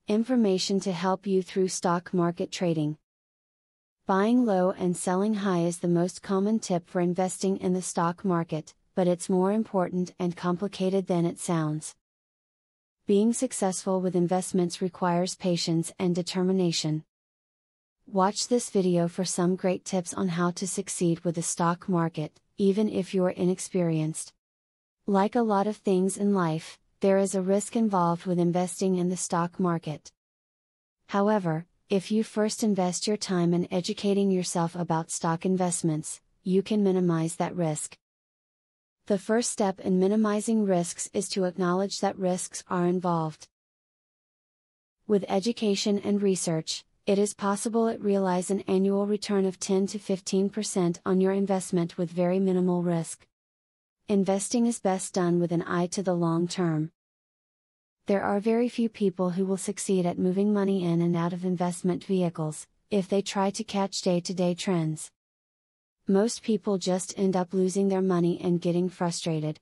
information to help you through stock market trading. Buying low and selling high is the most common tip for investing in the stock market, but it's more important and complicated than it sounds. Being successful with investments requires patience and determination. Watch this video for some great tips on how to succeed with the stock market, even if you're inexperienced. Like a lot of things in life, there is a risk involved with investing in the stock market. However, if you first invest your time in educating yourself about stock investments, you can minimize that risk. The first step in minimizing risks is to acknowledge that risks are involved. With education and research, it is possible to realize an annual return of 10 to 15% on your investment with very minimal risk. Investing is best done with an eye to the long term. There are very few people who will succeed at moving money in and out of investment vehicles, if they try to catch day-to-day trends. Most people just end up losing their money and getting frustrated.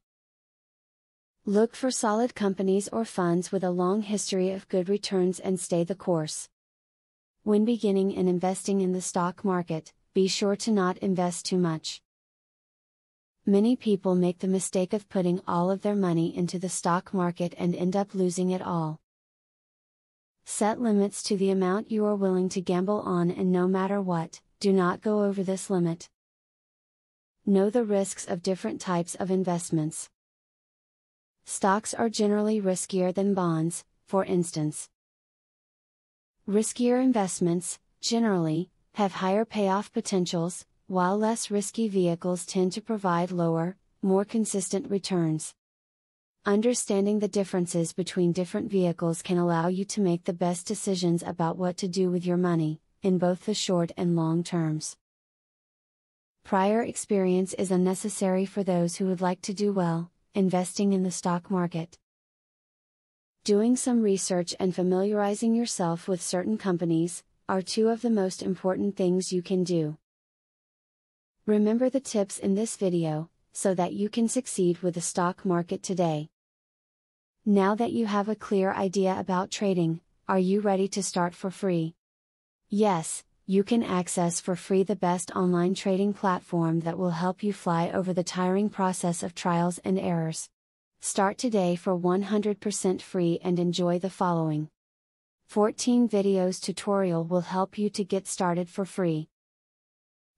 Look for solid companies or funds with a long history of good returns and stay the course. When beginning in investing in the stock market, be sure to not invest too much. Many people make the mistake of putting all of their money into the stock market and end up losing it all. Set limits to the amount you are willing to gamble on, and no matter what, do not go over this limit. Know the risks of different types of investments. Stocks are generally riskier than bonds, for instance. Riskier investments, generally, have higher payoff potentials, while less risky vehicles tend to provide lower, more consistent returns. Understanding the differences between different vehicles can allow you to make the best decisions about what to do with your money, in both the short and long terms. Prior experience is unnecessary for those who would like to do well, investing in the stock market. Doing some research and familiarizing yourself with certain companies are two of the most important things you can do. Remember the tips in this video, so that you can succeed with the stock market today. Now that you have a clear idea about trading, are you ready to start for free? Yes, you can access for free the best online trading platform that will help you fly over the tiring process of trials and errors. Start today for 100% free and enjoy the following 14 videos tutorial will help you to get started for free.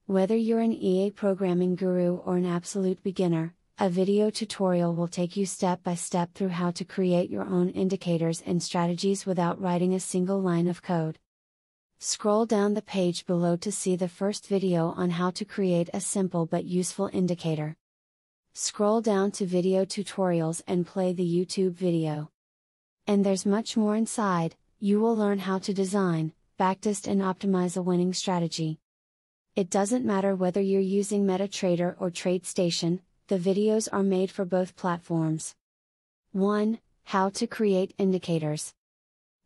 Whether you're an EA programming guru or an absolute beginner, a video tutorial will take you step by step through how to create your own indicators and strategies without writing a single line of code. Scroll down the page below to see the first video on how to create a simple but useful indicator. Scroll down to video tutorials and play the YouTube video. And there's much more inside. You will learn how to design, backtest and optimize a winning strategy. It doesn't matter whether you're using MetaTrader or TradeStation, the videos are made for both platforms. 1. How to create indicators.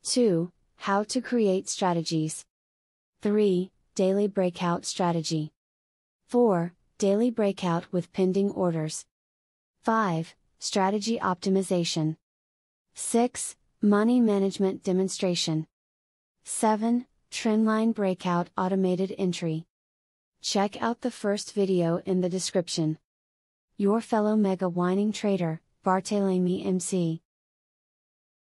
2. How to create strategies. 3. Daily breakout strategy. 4. Daily breakout with pending orders. 5. Strategy optimization. 6. Money management demonstration. 7. Trendline breakout automated entry. Check out the first video in the description. Your fellow mega winning trader, Barthelemy MC.